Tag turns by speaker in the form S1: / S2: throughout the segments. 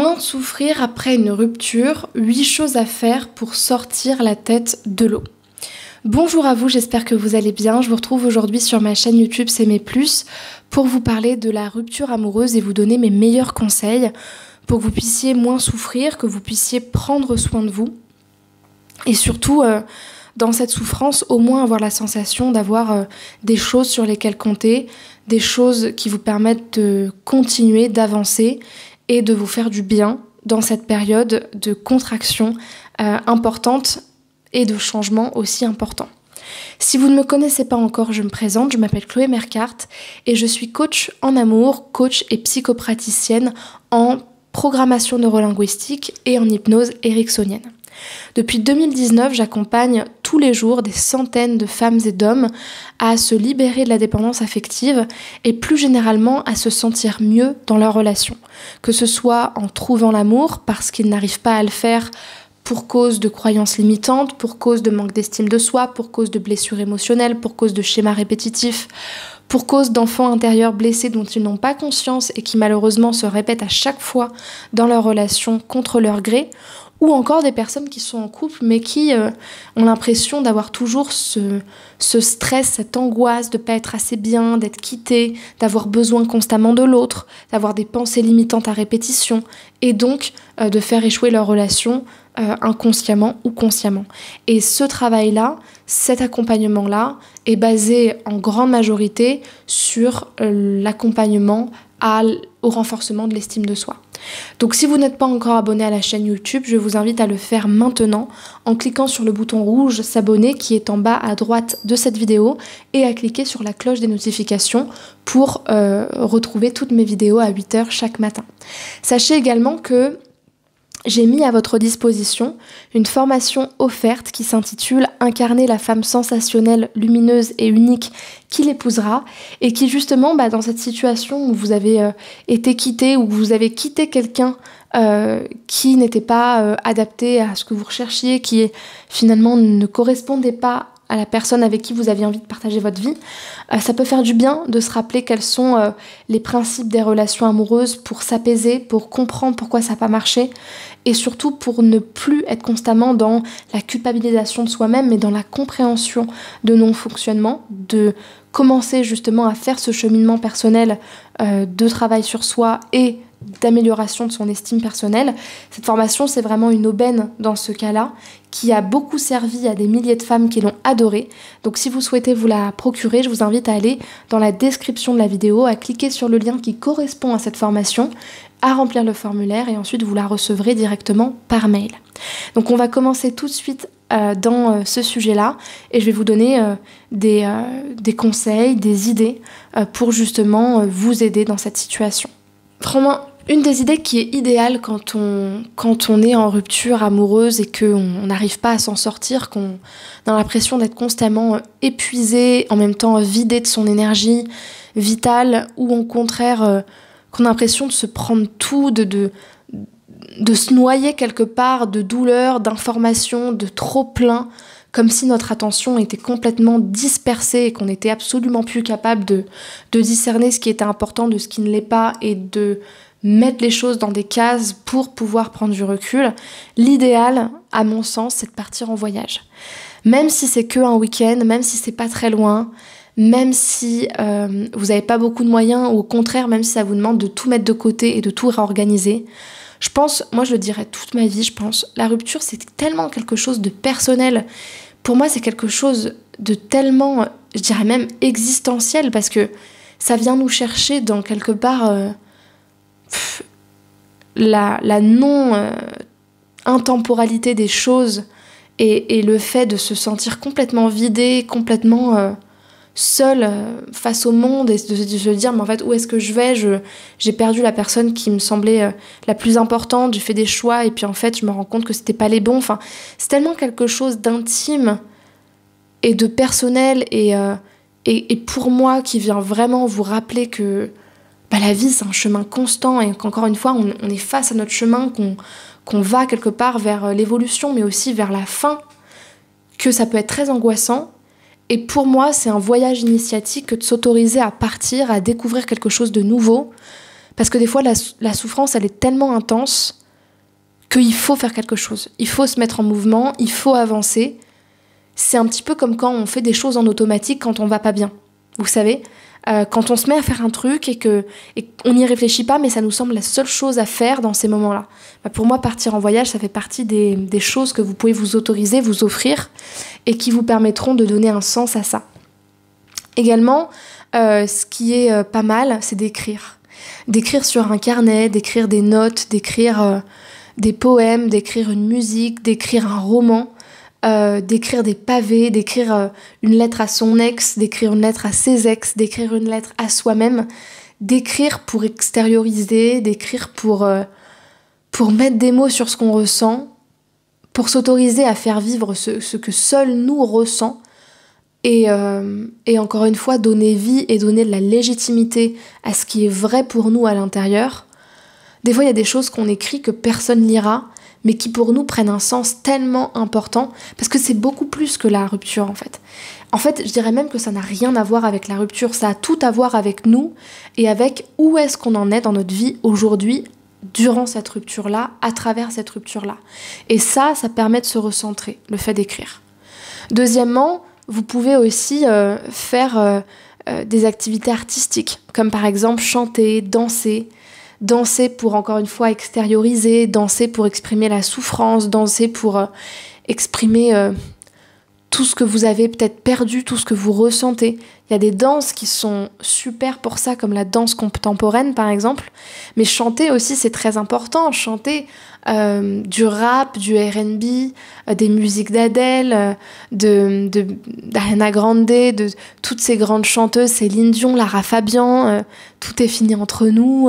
S1: Moins souffrir après une rupture, 8 choses à faire pour sortir la tête de l'eau. Bonjour à vous, j'espère que vous allez bien. Je vous retrouve aujourd'hui sur ma chaîne YouTube S'aimer plus pour vous parler de la rupture amoureuse et vous donner mes meilleurs conseils pour que vous puissiez moins souffrir, que vous puissiez prendre soin de vous et surtout dans cette souffrance au moins avoir la sensation d'avoir des choses sur lesquelles compter, des choses qui vous permettent de continuer, d'avancer et de vous faire du bien dans cette période de contraction importante et de changement aussi important. Si vous ne me connaissez pas encore, je me présente, je m'appelle Chloé Mercart et je suis coach en amour, coach et psychopraticienne en programmation neurolinguistique et en hypnose ericksonienne. Depuis 2019, j'accompagne tous les jours des centaines de femmes et d'hommes à se libérer de la dépendance affective et plus généralement à se sentir mieux dans leurs relations. Que ce soit en trouvant l'amour parce qu'ils n'arrivent pas à le faire pour cause de croyances limitantes, pour cause de manque d'estime de soi, pour cause de blessures émotionnelles, pour cause de schémas répétitifs, pour cause d'enfants intérieurs blessés dont ils n'ont pas conscience et qui malheureusement se répètent à chaque fois dans leurs relations contre leur gré, ou encore des personnes qui sont en couple mais qui ont l'impression d'avoir toujours ce stress, cette angoisse de ne pas être assez bien, d'être quitté, d'avoir besoin constamment de l'autre, d'avoir des pensées limitantes à répétition et donc de faire échouer leur relation inconsciemment ou consciemment. Et ce travail-là, cet accompagnement-là est basé en grande majorité sur l'accompagnement au renforcement de l'estime de soi. Donc si vous n'êtes pas encore abonné à la chaîne YouTube, je vous invite à le faire maintenant en cliquant sur le bouton rouge s'abonner qui est en bas à droite de cette vidéo et à cliquer sur la cloche des notifications pour retrouver toutes mes vidéos à 8h chaque matin. Sachez également que j'ai mis à votre disposition une formation offerte qui s'intitule « Incarner la femme sensationnelle, lumineuse et unique qui l'épousera » et qui justement, dans cette situation où vous avez été quitté ou où vous avez quitté quelqu'un qui n'était pas adapté à ce que vous recherchiez, qui finalement ne correspondait pas à la personne avec qui vous aviez envie de partager votre vie, ça peut faire du bien de se rappeler quels sont les principes des relations amoureuses pour s'apaiser, pour comprendre pourquoi ça n'a pas marché et surtout pour ne plus être constamment dans la culpabilisation de soi-même mais dans la compréhension de non-fonctionnement, de commencer justement à faire ce cheminement personnel de travail sur soi et d'amélioration de son estime personnelle. Cette formation, c'est vraiment une aubaine dans ce cas-là, qui a beaucoup servi à des milliers de femmes qui l'ont adorée. Donc si vous souhaitez vous la procurer, je vous invite à aller dans la description de la vidéo, à cliquer sur le lien qui correspond à cette formation, à remplir le formulaire et ensuite vous la recevrez directement par mail. Donc on va commencer tout de suite dans ce sujet-là et je vais vous donner des conseils, des idées pour justement vous aider dans cette situation. Vraiment, une des idées qui est idéale quand on est en rupture amoureuse et qu'on n'arrive pas à s'en sortir, qu'on a l'impression d'être constamment épuisé, en même temps vidé de son énergie vitale, ou au contraire qu'on a l'impression de se prendre tout, de se noyer quelque part de douleur, d'informations, de trop plein, comme si notre attention était complètement dispersée et qu'on n'était absolument plus capable de discerner ce qui était important de ce qui ne l'est pas et de mettre les choses dans des cases pour pouvoir prendre du recul. L'idéal, à mon sens, c'est de partir en voyage. Même si c'est qu'un week-end, même si c'est pas très loin, même si vous n'avez pas beaucoup de moyens, ou au contraire, même si ça vous demande de tout mettre de côté et de tout réorganiser, je pense, moi je le dirais toute ma vie, je pense, la rupture c'est tellement quelque chose de personnel. Pour moi c'est quelque chose de tellement, je dirais même existentiel, parce que ça vient nous chercher dans quelque part la non-intemporalité des choses et le fait de se sentir complètement vidé, complètement seul face au monde et de se dire mais en fait où est-ce que je vais, j'ai perdu la personne qui me semblait la plus importante, j'ai fait des choix et puis en fait je me rends compte que c'était pas les bons. Enfin, c'est tellement quelque chose d'intime et de personnel et pour moi qui vient vraiment vous rappeler que la vie c'est un chemin constant et qu'encore une fois on est face à notre chemin, qu'on va quelque part vers l'évolution mais aussi vers la fin, que ça peut être très angoissant. Et pour moi, c'est un voyage initiatique que de s'autoriser à partir, à découvrir quelque chose de nouveau. Parce que des fois, la souffrance, elle est tellement intense qu'il faut faire quelque chose. Il faut se mettre en mouvement, il faut avancer. C'est un petit peu comme quand on fait des choses en automatique quand on va pas bien. Vous savez, quand on se met à faire un truc et qu'on n'y réfléchit pas, mais ça nous semble la seule chose à faire dans ces moments-là. Pour moi, partir en voyage, ça fait partie des choses que vous pouvez vous autoriser, vous offrir, et qui vous permettront de donner un sens à ça. Également, ce qui est pas mal, c'est d'écrire. D'écrire sur un carnet, d'écrire des notes, d'écrire des poèmes, d'écrire une musique, d'écrire un roman, d'écrire des pavés, d'écrire une lettre à son ex, d'écrire une lettre à ses ex, d'écrire une lettre à soi-même, d'écrire pour extérioriser, d'écrire pour mettre des mots sur ce qu'on ressent, pour s'autoriser à faire vivre ce que seul nous ressent, et encore une fois donner vie et donner de la légitimité à ce qui est vrai pour nous à l'intérieur. Des fois il y a des choses qu'on écrit que personne lira, mais qui pour nous prennent un sens tellement important, parce que c'est beaucoup plus que la rupture en fait. En fait, je dirais même que ça n'a rien à voir avec la rupture, ça a tout à voir avec nous et avec où est-ce qu'on en est dans notre vie aujourd'hui, durant cette rupture-là, à travers cette rupture-là. Et ça permet de se recentrer, le fait d'écrire. Deuxièmement, vous pouvez aussi faire des activités artistiques, comme par exemple chanter, danser. Danser pour, encore une fois, extérioriser, danser pour exprimer la souffrance, danser pour exprimer tout ce que vous avez peut-être perdu, tout ce que vous ressentez. Il y a des danses qui sont super pour ça, comme la danse contemporaine par exemple, mais chanter aussi c'est très important. Chanter du rap, du R&B, des musiques d'Adèle, d'Ariana Grande, de toutes ces grandes chanteuses, Céline Dion, Lara Fabian, Tout est fini entre nous,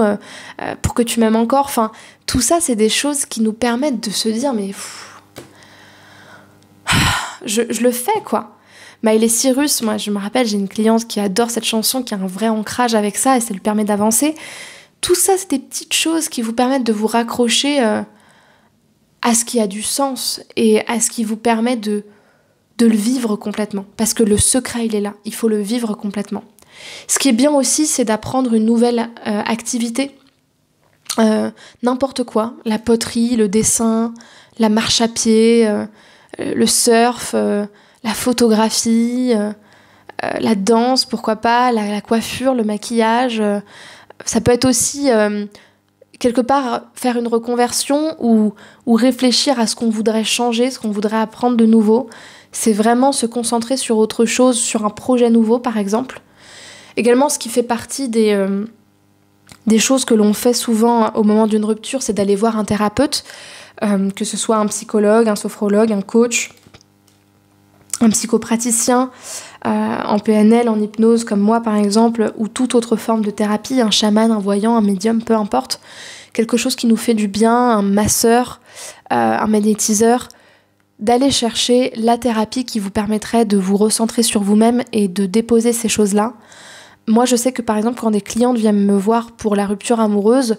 S1: Pour que tu m'aimes encore. Enfin, tout ça c'est des choses qui nous permettent de se dire mais je le fais quoi. Miley Cyrus, moi je me rappelle, j'ai une cliente qui adore cette chanson, qui a un vrai ancrage avec ça et ça lui permet d'avancer. Tout ça c'est des petites choses qui vous permettent de vous raccrocher à ce qui a du sens et à ce qui vous permet de le vivre complètement. Parce que le secret il est là, il faut le vivre complètement. Ce qui est bien aussi c'est d'apprendre une nouvelle activité. N'importe quoi, la poterie, le dessin, la marche à pied, le surf, la photographie, la danse, pourquoi pas, la coiffure, le maquillage. Ça peut être aussi, quelque part, faire une reconversion ou réfléchir à ce qu'on voudrait changer, ce qu'on voudrait apprendre de nouveau. C'est vraiment se concentrer sur autre chose, sur un projet nouveau, par exemple. Également, ce qui fait partie des choses que l'on fait souvent au moment d'une rupture, c'est d'aller voir un thérapeute, que ce soit un psychologue, un sophrologue, un coach, un psychopraticien, en PNL, en hypnose comme moi par exemple, ou toute autre forme de thérapie, un chaman, un voyant, un médium, peu importe, quelque chose qui nous fait du bien, un masseur, un magnétiseur, d'aller chercher la thérapie qui vous permettrait de vous recentrer sur vous-même et de déposer ces choses-là. Moi je sais que par exemple quand des clientes viennent me voir pour la rupture amoureuse,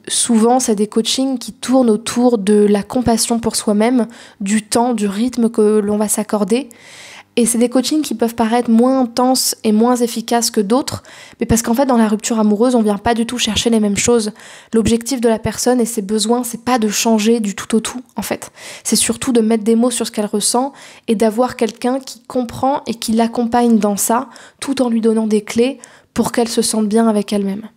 S1: souvent c'est des coachings qui tournent autour de la compassion pour soi-même, du temps, du rythme que l'on va s'accorder. Et c'est des coachings qui peuvent paraître moins intenses et moins efficaces que d'autres, mais parce qu'en fait dans la rupture amoureuse on vient pas du tout chercher les mêmes choses. L'objectif de la personne et ses besoins c'est pas de changer du tout au tout en fait. C'est surtout de mettre des mots sur ce qu'elle ressent et d'avoir quelqu'un qui comprend et qui l'accompagne dans ça, tout en lui donnant des clés pour qu'elle se sente bien avec elle-même.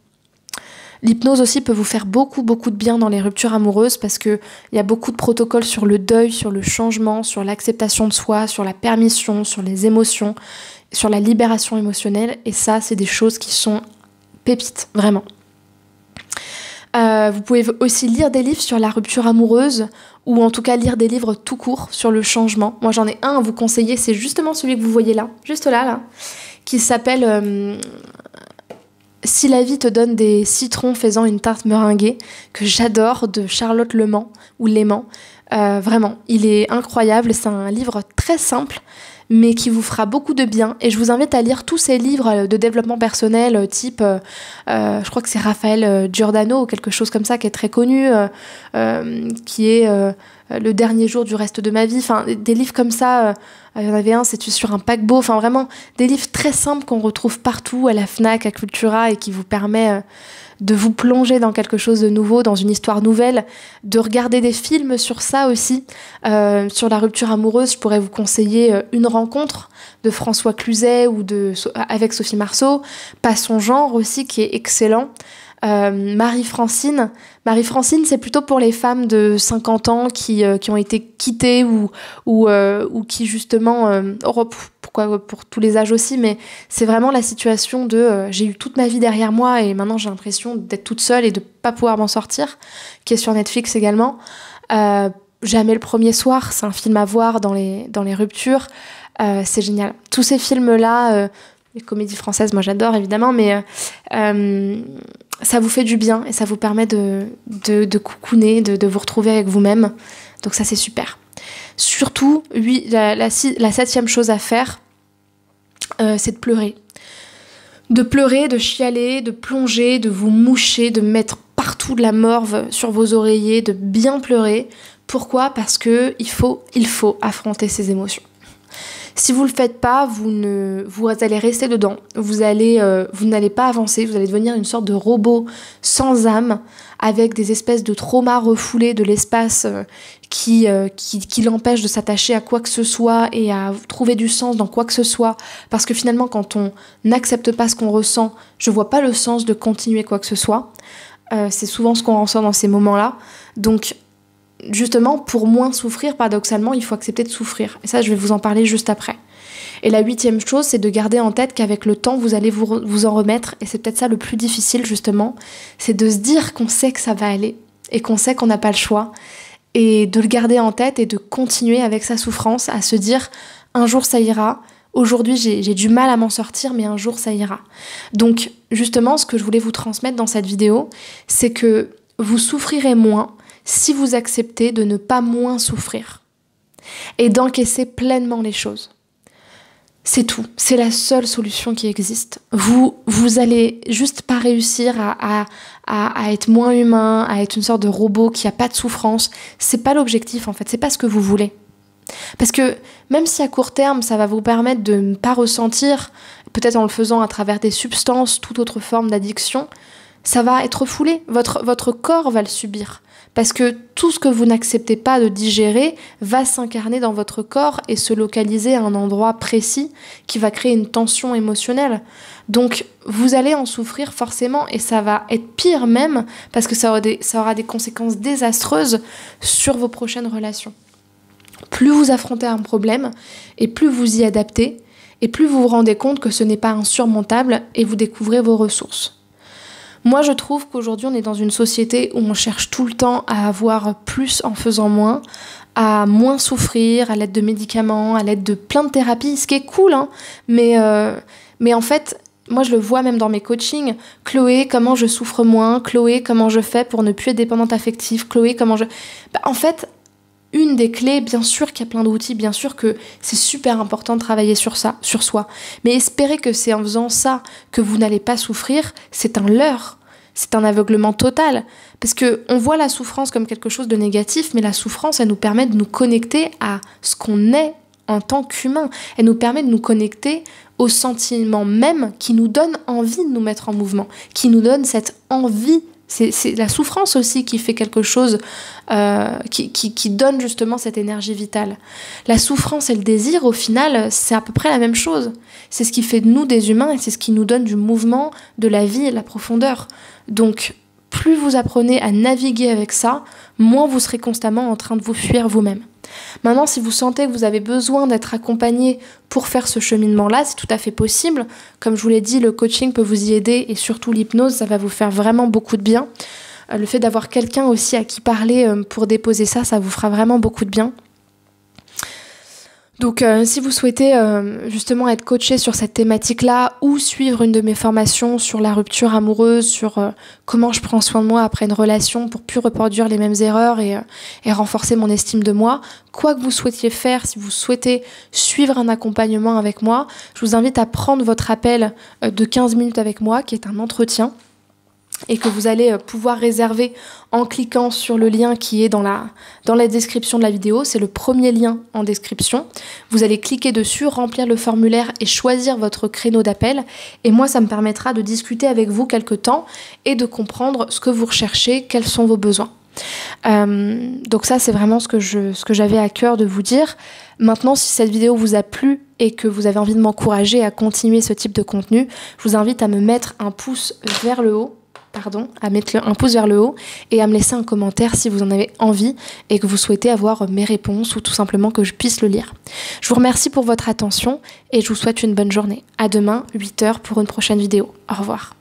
S1: L'hypnose aussi peut vous faire beaucoup de bien dans les ruptures amoureuses parce qu'il y a beaucoup de protocoles sur le deuil, sur le changement, sur l'acceptation de soi, sur la permission, sur les émotions, sur la libération émotionnelle. Et ça, c'est des choses qui sont pépites, vraiment. Vous pouvez aussi lire des livres sur la rupture amoureuse ou en tout cas lire des livres tout court sur le changement. Moi, j'en ai un à vous conseiller, c'est justement celui que vous voyez là, juste là, qui s'appelle... Si la vie te donne des citrons faisant une tarte meringuée, que j'adore, de Charlotte Léman. Vraiment, il est incroyable. C'est un livre très simple, mais qui vous fera beaucoup de bien. Et je vous invite à lire tous ces livres de développement personnel, type, je crois que c'est Raphaël Giordano ou quelque chose comme ça, qui est très connu, qui est Le dernier jour du reste de ma vie. Enfin, des livres comme ça, Il y en avait un, c'était sur un paquebot. Enfin, vraiment, des livres très simples qu'on retrouve partout, à la Fnac, à Cultura, et qui vous permet de vous plonger dans quelque chose de nouveau, dans une histoire nouvelle, de regarder des films sur ça aussi. Sur la rupture amoureuse, je pourrais vous conseiller Une rencontre de François Cluzet ou avec Sophie Marceau. Pas son genre aussi, qui est excellent. Marie-Francine, c'est plutôt pour les femmes de 50 ans qui ont été quittées ou qui justement, pourquoi pour tous les âges aussi, mais c'est vraiment la situation de j'ai eu toute ma vie derrière moi et maintenant j'ai l'impression d'être toute seule et de pas pouvoir m'en sortir, qui est sur Netflix également. Jamais le premier soir, c'est un film à voir dans les ruptures, c'est génial. Tous ces films-là, les comédies françaises, moi j'adore évidemment, mais ça vous fait du bien et ça vous permet de coucouner, de vous retrouver avec vous-même. Donc ça, c'est super. Surtout, oui, la 7e chose à faire, c'est de pleurer. De pleurer, de chialer, de plonger, de vous moucher, de mettre partout de la morve sur vos oreillers, de bien pleurer. Pourquoi ? Parce que il faut affronter ces émotions. Si vous le faites pas, vous allez rester dedans. Vous n'allez pas avancer. Vous allez devenir une sorte de robot sans âme, avec des espèces de traumas refoulés de l'espace qui l'empêchent de s'attacher à quoi que ce soit et à trouver du sens dans quoi que ce soit. Parce que finalement, quand on n'accepte pas ce qu'on ressent, je vois pas le sens de continuer quoi que ce soit. C'est souvent ce qu'on ressent dans ces moments-là. Donc, justement, pour moins souffrir, paradoxalement, il faut accepter de souffrir. Et ça, je vais vous en parler juste après. Et la 8e chose, c'est de garder en tête qu'avec le temps, vous allez vous en remettre. Et c'est peut-être ça le plus difficile, justement. C'est de se dire qu'on sait que ça va aller et qu'on sait qu'on n'a pas le choix. Et de le garder en tête et de continuer avec sa souffrance, à se dire « un jour, ça ira ». Aujourd'hui, j'ai du mal à m'en sortir, mais un jour, ça ira. Donc, justement, ce que je voulais vous transmettre dans cette vidéo, c'est que vous souffrirez moins si vous acceptez de ne pas moins souffrir et d'encaisser pleinement les choses. C'est tout. C'est la seule solution qui existe. Vous allez juste pas réussir à être moins humain, à être une sorte de robot qui a pas de souffrance. C'est pas l'objectif, en fait. C'est pas ce que vous voulez. Parce que même si à court terme, ça va vous permettre de ne pas ressentir, peut-être en le faisant à travers des substances, toute autre forme d'addiction, ça va être refoulé. Votre corps va le subir. Parce que tout ce que vous n'acceptez pas de digérer va s'incarner dans votre corps et se localiser à un endroit précis qui va créer une tension émotionnelle. Donc, vous allez en souffrir forcément et ça va être pire même parce que ça aura des conséquences désastreuses sur vos prochaines relations. Plus vous affrontez un problème et plus vous y adaptez et plus vous vous rendez compte que ce n'est pas insurmontable et vous découvrez vos ressources. Moi, je trouve qu'aujourd'hui, on est dans une société où on cherche tout le temps à avoir plus en faisant moins, à moins souffrir, à l'aide de médicaments, à l'aide de plein de thérapies, ce qui est cool, hein, mais en fait, moi, je le vois même dans mes coachings. Chloé, comment je souffre moins ? Chloé, comment je fais pour ne plus être dépendante affective ? Chloé, comment je... en fait, une des clés, bien sûr qu'il y a plein d'outils, bien sûr que c'est super important de travailler sur ça, sur soi. Mais espérer que c'est en faisant ça que vous n'allez pas souffrir, c'est un leurre. C'est un aveuglement total. Parce qu'on voit la souffrance comme quelque chose de négatif, mais la souffrance, elle nous permet de nous connecter à ce qu'on est en tant qu'humain. Elle nous permet de nous connecter aux sentiments même qui nous donnent envie de nous mettre en mouvement, qui nous donnent cette envie. C'est la souffrance aussi qui fait quelque chose, qui donne justement cette énergie vitale. La souffrance et le désir, au final, c'est à peu près la même chose. C'est ce qui fait de nous des humains et c'est ce qui nous donne du mouvement, de la vie et de la profondeur. Donc, plus vous apprenez à naviguer avec ça, moins vous serez constamment en train de vous fuir vous-même. Maintenant, si vous sentez que vous avez besoin d'être accompagné pour faire ce cheminement-là, c'est tout à fait possible. Comme je vous l'ai dit, le coaching peut vous y aider et surtout l'hypnose, ça va vous faire vraiment beaucoup de bien. Le fait d'avoir quelqu'un aussi à qui parler pour déposer ça, ça vous fera vraiment beaucoup de bien. Donc si vous souhaitez justement être coaché sur cette thématique-là ou suivre une de mes formations sur la rupture amoureuse, sur comment je prends soin de moi après une relation pour plus reproduire les mêmes erreurs et renforcer mon estime de moi, quoi que vous souhaitiez faire, si vous souhaitez suivre un accompagnement avec moi, je vous invite à prendre votre appel de 15 minutes avec moi qui est un entretien. et que vous allez pouvoir réserver en cliquant sur le lien qui est dans la description de la vidéo. C'est le premier lien en description. Vous allez cliquer dessus, remplir le formulaire et choisir votre créneau d'appel. Et moi, ça me permettra de discuter avec vous quelque temps et de comprendre ce que vous recherchez, quels sont vos besoins. Donc ça, c'est vraiment ce que j'avais à cœur de vous dire. Maintenant, si cette vidéo vous a plu et que vous avez envie de m'encourager à continuer ce type de contenu, je vous invite à me mettre un pouce vers le haut. À mettre un pouce vers le haut et à me laisser un commentaire si vous en avez envie et que vous souhaitez avoir mes réponses ou tout simplement que je puisse le lire. Je vous remercie pour votre attention et je vous souhaite une bonne journée. À demain, 8h pour une prochaine vidéo. Au revoir.